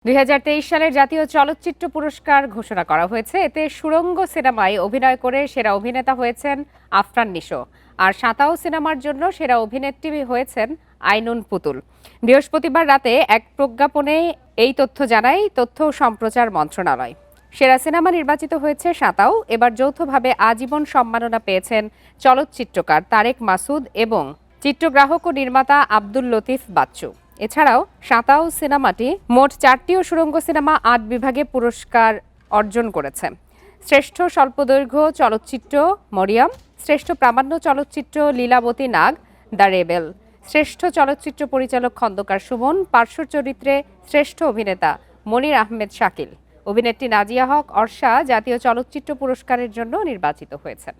২০২৩ সালের জাতীয় চলচ্চিত্র পুরস্কার ঘোষণা করা হয়েছে। এতে সুড়ঙ্গ সিনেমায় অভিনয় করে সেরা অভিনেতা হয়েছেন আফরান নিশো, আর সাঁতাও সিনেমার জন্য সেরা অভিনেত্রী হয়েছেন আইনুন পুতুল। বৃহস্পতিবার রাতে এক প্রজ্ঞাপনে এই তথ্য জানায় তথ্য ও সম্প্রচার মন্ত্রণালয়। সেরা সিনেমা নির্বাচিত হয়েছে সাঁতাও। এবার যৌথভাবে আজীবন সম্মাননা পেয়েছেন চলচ্চিত্রকার তারেক মাসুদ এবং চিত্রগ্রাহক ও নির্মাতা আব্দুল লতিফ বাচ্চু। এছাড়াও সাঁতাও সিনেমাটি মোট 4টি ও সুড়ঙ্গ সিনেমা 8 বিভাগে পুরস্কার অর্জন করেছে। শ্রেষ্ঠ স্বল্পদৈর্ঘ্য চলচ্চিত্র মরিয়ম, শ্রেষ্ঠ প্রামাণ্য চলচ্চিত্র লীলাবতী নাগ, দ্য রেবেল, শ্রেষ্ঠ চলচ্চিত্র পরিচালক খন্দকার সুমন, পার্শ্ব চরিত্রে শ্রেষ্ঠ অভিনেতা মনির আহমেদ শাকিল, অভিনেত্রী নাজিয়া হক অর্ষা জাতীয় চলচ্চিত্র পুরস্কারের জন্য নির্বাচিত হয়েছেন।